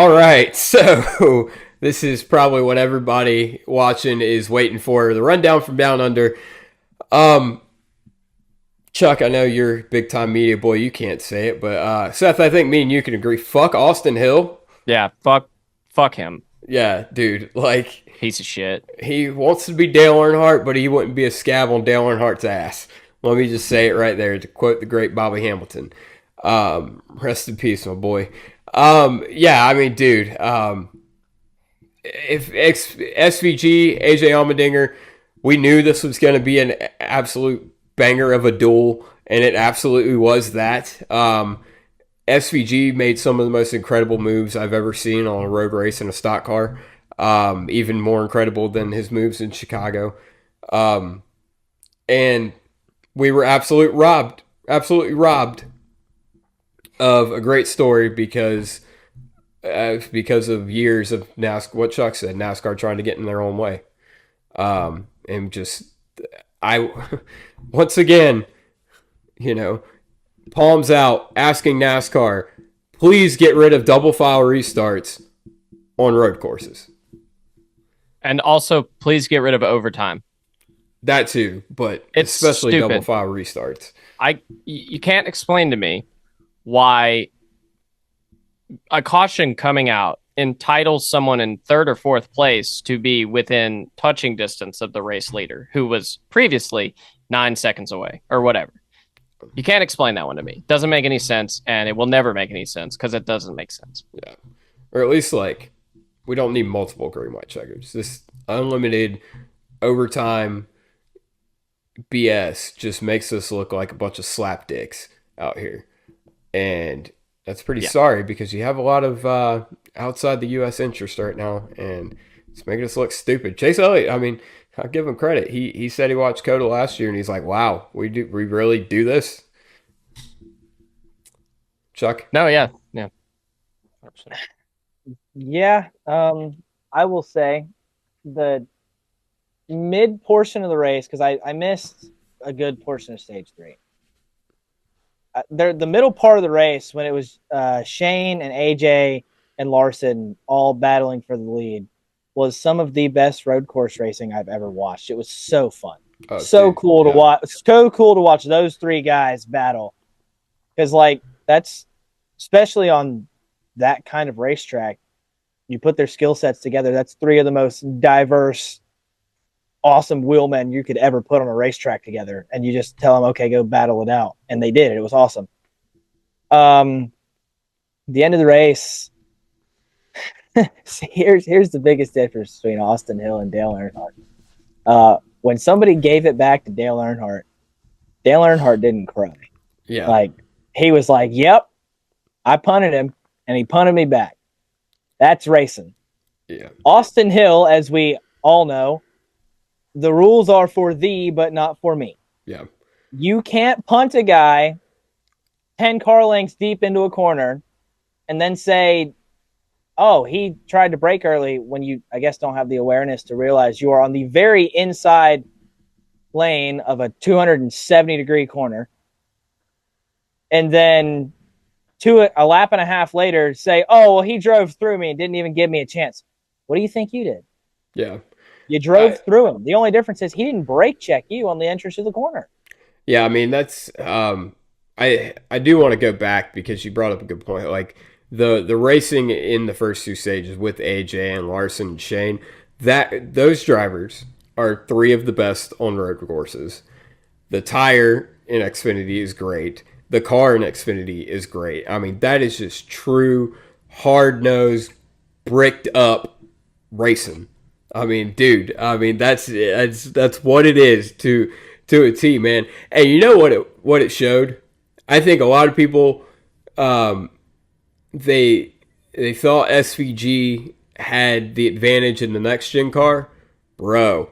All right, so this is probably what everybody watching is waiting for, the rundown from Down Under. Um, Chuck, I know you're a big time media boy. You can't say it, but Seth, I think me and you can agree. Fuck Austin Hill. Yeah, fuck him. Yeah, dude. Like Piece of shit. he wants to be Dale Earnhardt, but he wouldn't be a scab on Dale Earnhardt's ass. Let me just say it right there to quote the great Bobby Hamilton. Rest in peace, my boy. Yeah, I mean, dude. If SVG, AJ Allmendinger, we knew this was going to be an absolute banger of a duel, and it absolutely was that. SVG made some of the most incredible moves I've ever seen on a road race in a stock car. Even more incredible than his moves in Chicago. And we were absolutely robbed of a great story because of years of NASCAR. What Chuck said, NASCAR trying to get in their own way. And just I once again, palms out, asking NASCAR, please get rid of double file restarts on road courses. And also, please get rid of overtime. That too, but It's especially stupid. double file restarts. You can't explain to me why a caution coming out entitles someone in third or fourth place to be within touching distance of the race leader, who was previously 9 seconds away or whatever. You can't explain that one to me. It doesn't make any sense, and it will never make any sense because it doesn't make sense. Yeah, or at least we don't need multiple green white checkers. This unlimited overtime BS just makes us look like a bunch of slapdicks out here, and that's pretty sorry because you have a lot of outside the U.S. interest right now, and it's making us look stupid. Chase Elliott, I mean, I'll give him credit. He said he watched Cota last year, and he's like, "Wow, we really do this." Chuck, No, yeah. 100%. Yeah, I will say the mid portion of the race, because I missed a good portion of stage 3. The middle part of the race, when it was Shane and AJ and Larson all battling for the lead, was some of the best road course racing I've ever watched. It was so fun. Cool to watch. So cool to watch those three guys battle. Because, that's especially on that kind of racetrack, you put their skill sets together. That's three of the most diverse, awesome wheelmen you could ever put on a racetrack together. And you just tell them, okay, go battle it out. And they did it. It was awesome. The end of the race. Here's the biggest difference between Austin Hill and Dale Earnhardt. When somebody gave it back to Dale Earnhardt didn't cry. Yeah. He was like, yep, I punted him, and he punted me back. That's racing. Yeah. Austin Hill, as we all know, the rules are for thee, but not for me. Yeah. You can't punt a guy 10 car lengths deep into a corner and then say, oh, he tried to brake early, when you, I guess, don't have the awareness to realize you are on the very inside lane of a 270-degree corner. And then a lap and a half later say, oh, well, he drove through me and didn't even give me a chance. What do you think you did? Yeah. You drove through him. The only difference is he didn't brake check you on the entrance to the corner. Yeah, I mean, that's I do want to go back because you brought up a good point. The racing in the first two stages with AJ and Larson and Shane, those drivers are three of the best on road courses. The tire in Xfinity is great. The car in Xfinity is great. I mean, that is just true, hard-nosed, bricked up racing. I mean, dude, that's what it is to a T, man. And you know what it showed? I think a lot of people they thought SVG had the advantage in the next gen car. Bro,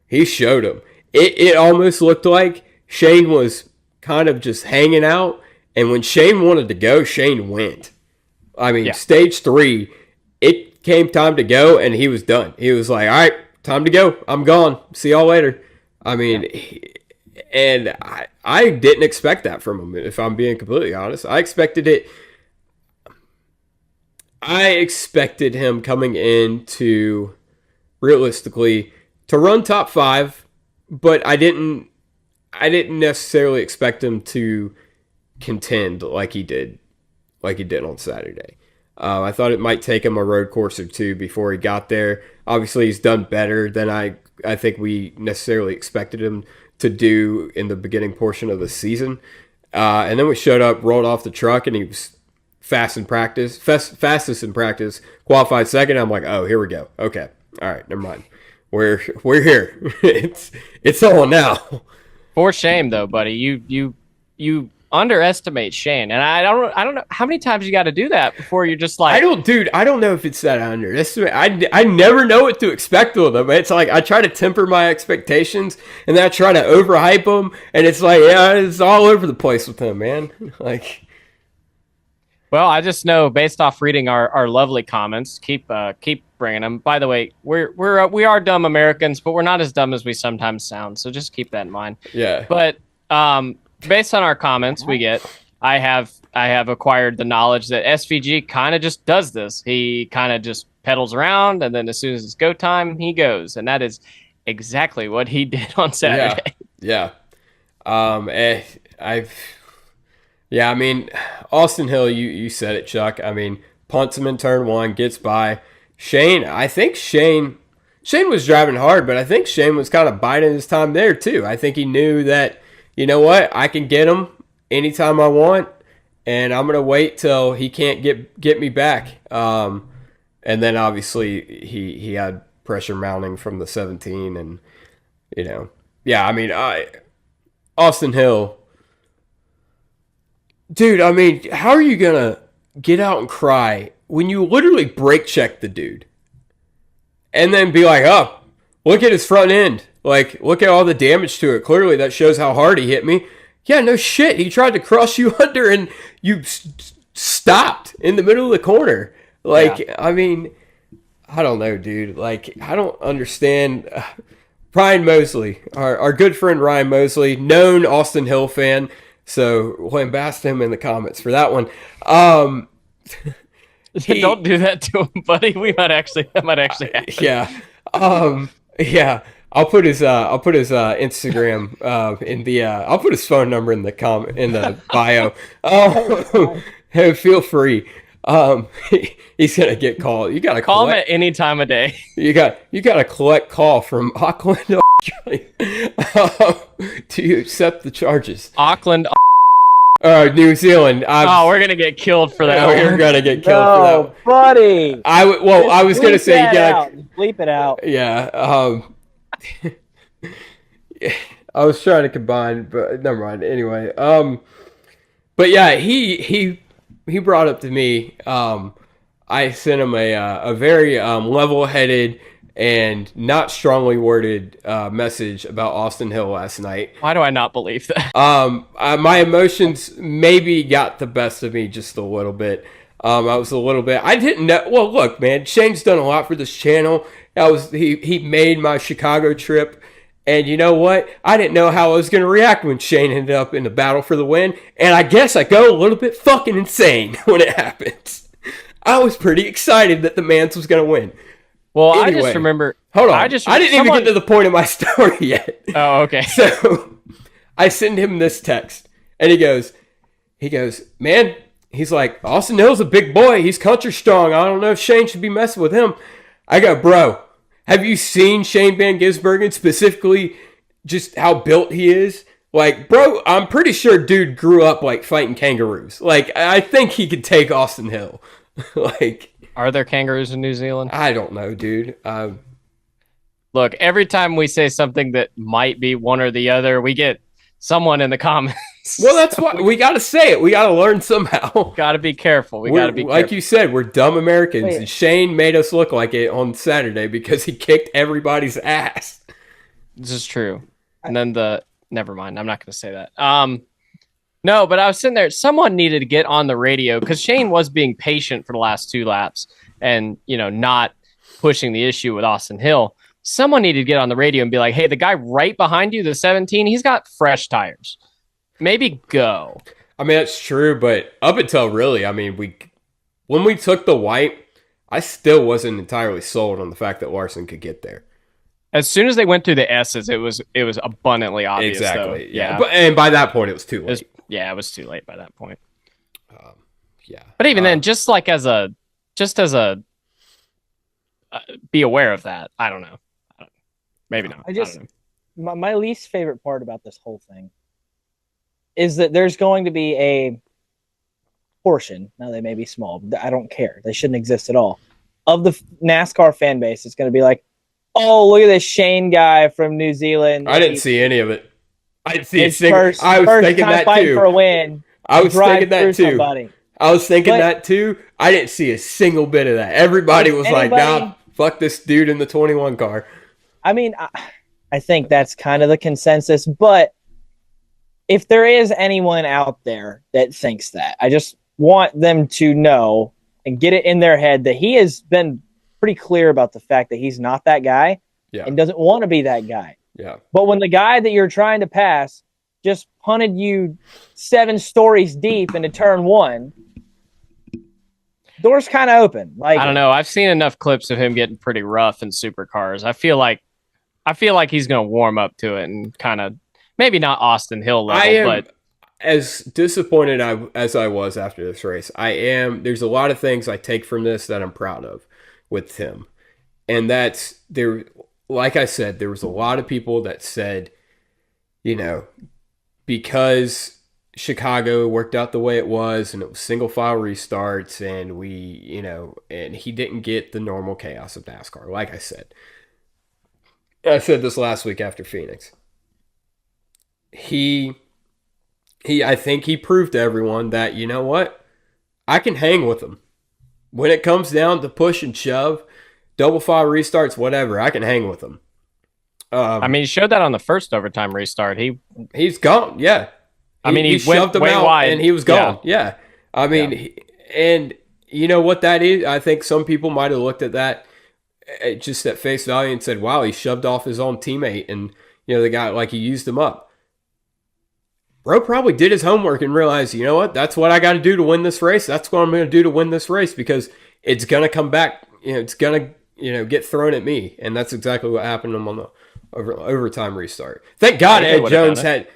he showed them. It almost looked like Shane was kind of just hanging out, and when Shane wanted to go, Shane went. I mean, Stage 3, it came time to go, and he was done. He was like, all right, time to go. I'm gone. See y'all later. I mean, and I didn't expect that from him, if I'm being completely honest. I expected it. I expected him coming into realistically to run top 5, but I didn't necessarily expect him to contend like he did on Saturday. I thought it might take him a road course or two before he got there. Obviously, he's done better than I think we necessarily expected him to do in the beginning portion of the season. And then we showed up, rolled off the truck, and he was fastest in practice, qualified second. I'm like, oh, here we go. Okay, all right, never mind. We're here. it's on now. For shame, though, buddy. You underestimate Shane, and I don't know how many times you got to do that before you're just like, I don't know if it's that I underestimate. I never know what to expect with them. It's like I try to temper my expectations, and then I try to overhype them, and it's like, yeah, it's all over the place with them, man. Like, well, I just know based off reading our lovely comments, keep bringing them. By the way, we are dumb Americans, but we're not as dumb as we sometimes sound. So just keep that in mind. Yeah. But based on our comments we get, I have acquired the knowledge that SVG kind of just does this. He kind of just pedals around, and then as soon as it's go time, he goes, and that is exactly what he did on Saturday. Yeah. I mean, Austin Hill, you said it, Chuck. I mean, punts him in turn 1, gets by. Shane, I think Shane was driving hard, but I think Shane was kind of biding his time there too. I think he knew that, you know what, I can get him anytime I want, and I'm going to wait till he can't get me back. And then obviously he had pressure mounting from the 17, and, you know, yeah, I mean, Austin Hill, dude, I mean, how are you going to get out and cry when you literally brake check the dude and then be like, oh, look at his front end. Like, look at all the damage to it. Clearly, that shows how hard he hit me. Yeah, no shit. He tried to cross you under and you stopped in the middle of the corner. Like, yeah. I mean, I don't know, dude. Like, I don't understand. Ryan Mosley, our good friend Ryan Mosley, known Austin Hill fan. So we'll embass him in the comments for that one. Don't do that to him, buddy. We might actually happen. Yeah. Yeah. I'll put his Instagram in the I'll put his phone number in the bio. Hey, feel free. He's gonna get called. You gotta call him at any time of day. You gotta collect call from Auckland, Australia, to accept the charges. Auckland. New Zealand. We're gonna get killed for that. We're gonna get killed for that, buddy. I was gonna say you gotta bleep it out. Yeah. I was trying to combine, but never mind. Anyway, but yeah, he brought up to me. I sent him a very level-headed and not strongly worded message about Austin Hill last night. Why do I not believe that? My emotions maybe got the best of me just a little bit. I was a little bit. I didn't know. Well, look, man, Shane's done a lot for this channel. He made my Chicago trip, and you know what? I didn't know how I was going to react when Shane ended up in the battle for the win, and I guess I go a little bit fucking insane when it happens. I was pretty excited that the Mans was going to win. Well, anyway, I just remember. Hold on. I didn't even get to the point of my story yet. Oh, okay. So I send him this text, and he goes, man, he's like, Austin Hill's a big boy. He's country strong. I don't know if Shane should be messing with him. I go, bro, have you seen Shane Van Gisbergen, specifically just how built he is? Like, bro, I'm pretty sure dude grew up, like, fighting kangaroos. Like, I think he could take Austin Hill. Like, are there kangaroos in New Zealand? I don't know, dude. Look, every time we say something that might be one or the other, we get someone in the comments. Well, that's why we got to say it. We got to learn somehow. Got to be careful. We got to be careful. Like you said, we're dumb Americans. And Shane made us look like it on Saturday because he kicked everybody's ass. This is true. And then never mind. I'm not going to say that. No, but I was sitting there. Someone needed to get on the radio because Shane was being patient for the last 2 laps and, not pushing the issue with Austin Hill. Someone needed to get on the radio and be like, hey, the guy right behind you, the 17, he's got fresh tires. Maybe go. I mean, that's true, but up until really, I mean, when we took the white, I still wasn't entirely sold on the fact that Larson could get there. As soon as they went through the S's, it was abundantly obvious. Exactly. Though. Yeah. And by that point, it was too late. It was too late by that point. Yeah. But even then, just as a be aware of that. I don't know. Maybe not. My least favorite part about this whole thing is that there's going to be a portion, now they may be small, but I don't care, they shouldn't exist at all, of the NASCAR fan base. It's going to be like, oh, look at this Shane guy from New Zealand. I didn't see any of it. I didn't see a single. I was thinking that too. For a win. I was thinking that too. I didn't see a single bit of that. Everybody was like, nah, fuck this dude in the 21 car. I mean, I think that's kind of the consensus, but if there is anyone out there that thinks that, I just want them to know and get it in their head that he has been pretty clear about the fact that he's not that guy and doesn't want to be that guy. Yeah. But when the guy that you're trying to pass just punted you 7 stories deep into turn 1, door's kind of open. Like, I don't know. I've seen enough clips of him getting pretty rough in supercars. I feel like he's going to warm up to it and kind of maybe not Austin Hill level, but as disappointed as I was after this race, there's a lot of things I take from this that I'm proud of with him. And that's there. Like I said, there was a lot of people that said, because Chicago worked out the way it was and it was single file restarts and and he didn't get the normal chaos of NASCAR. Like I said this last week after Phoenix. I think he proved to everyone that, you know what? I can hang with him. When it comes down to push and shove, double file restarts, whatever, I can hang with him. He showed that on the first overtime restart. He's gone, yeah. He shoved him out wide, and he was gone, yeah. And you know what that is? I think some people might have looked at that just at face value and said, wow, he shoved off his own teammate and, the guy, like, he used him up. Bro probably did his homework and realized, you know what? That's what I got to do to win this race. That's what I'm going to do to win this race because it's going to come back. It's going to, get thrown at me. And that's exactly what happened to him on the overtime restart. Thank God Ed Jones had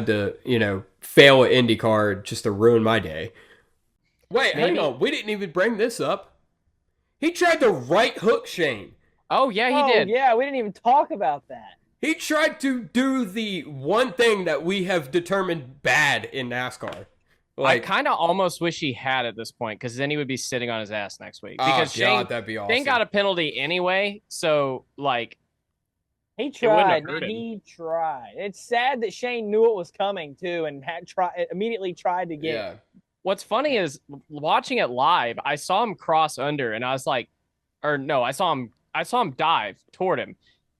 to, fail at IndyCar just to ruin my day. Wait, hang on. We didn't even bring this up. He tried to right hook Shane. Oh, yeah, he did. Yeah, we didn't even talk about that. He tried to do the one thing that we have determined bad in NASCAR. I kind of almost wish he had at this point because then he would be sitting on his ass next week. Because that'd be awesome. Shane got a penalty anyway, so he tried. He tried. It's sad that Shane knew it was coming too and immediately tried to get. Yeah. What's funny is watching it live. I saw him cross under, and I was like, I saw him dive toward him,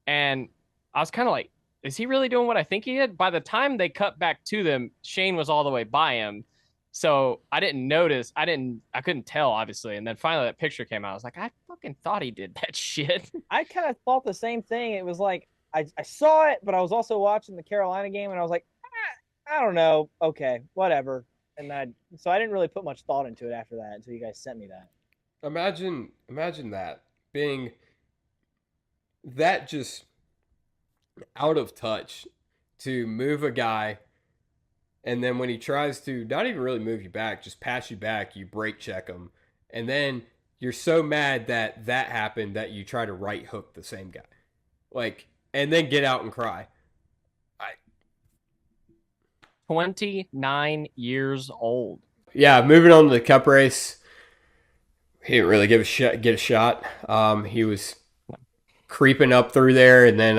and I was kind of like, is he really doing what I think he did? By the time they cut back to them, Shane was all the way by him. So I didn't notice. I couldn't tell, obviously. And then finally that picture came out. I was like, I fucking thought he did that shit. I kind of thought the same thing. It was like, I saw it, but I was also watching the Carolina game and I was like, I don't know. Okay, whatever. And so I didn't really put much thought into it after that until you guys sent me that. Imagine that being that just out of touch to move a guy, and then when he tries to not even really move you back, just pass you back, you brake check him, and then you're so mad that happened that you try to right hook the same guy, and then get out and cry. 29 years old. Yeah, moving on to the Cup race, he didn't really get a shot. He was creeping up through there, and then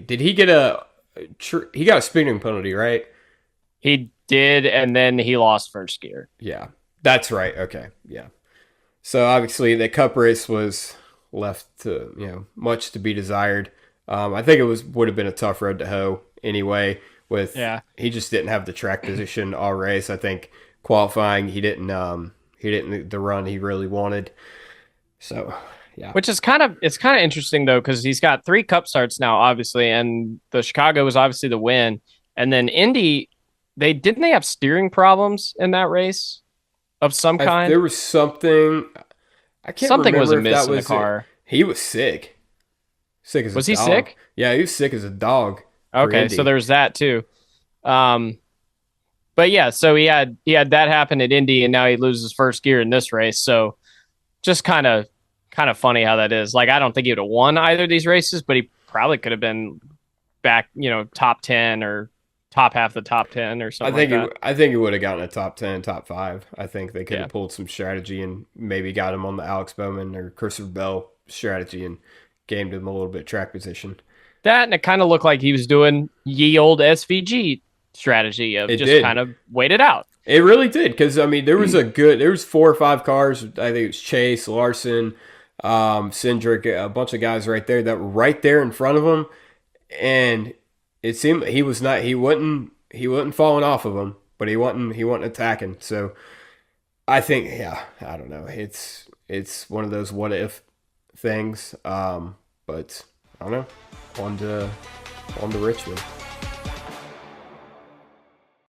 he got a speeding penalty, right? He did, and then he lost first gear. Yeah, that's right. Okay, yeah. So obviously the Cup race was left to much to be desired. I think it would have been a tough road to hoe anyway. He just didn't have the track position all race. I think qualifying he didn't the run he really wanted. So. Yeah. Which is kind of interesting though, because he's got 3 Cup starts now, obviously, and the Chicago was obviously the win, and then Indy, they have steering problems in that race. of some kind? There was something. I can't Something was remember if amiss that in the was it. car. He was sick. Sick as a Was he dog. sick? Yeah, he was sick as a dog for Okay, so Indy. there's that too. Um, but yeah, so he had that happen at Indy, and now he loses first gear in this race. So just kind of funny how that is. Like I don't think he would have won either of these races, but he probably could have been back, top 10 or top half the top 10 or something like that. I think he would have gotten a top 10, top 5. I think they could Yeah. have pulled some strategy and maybe got him on the Alex Bowman or Christopher Bell strategy and gamed him a little bit track position. That and it kind of looked like he was doing ye old SVG strategy of It just did. kind of wait it out. It really did because I mean there was 4 or 5 cars. I think it was Chase, Larson, Cindric, a bunch of guys right there that were right there in front of him, and it seemed he wasn't falling off of them, but he wasn't attacking. So I think I don't know. It's one of those what if things. But I don't know. On to Richmond.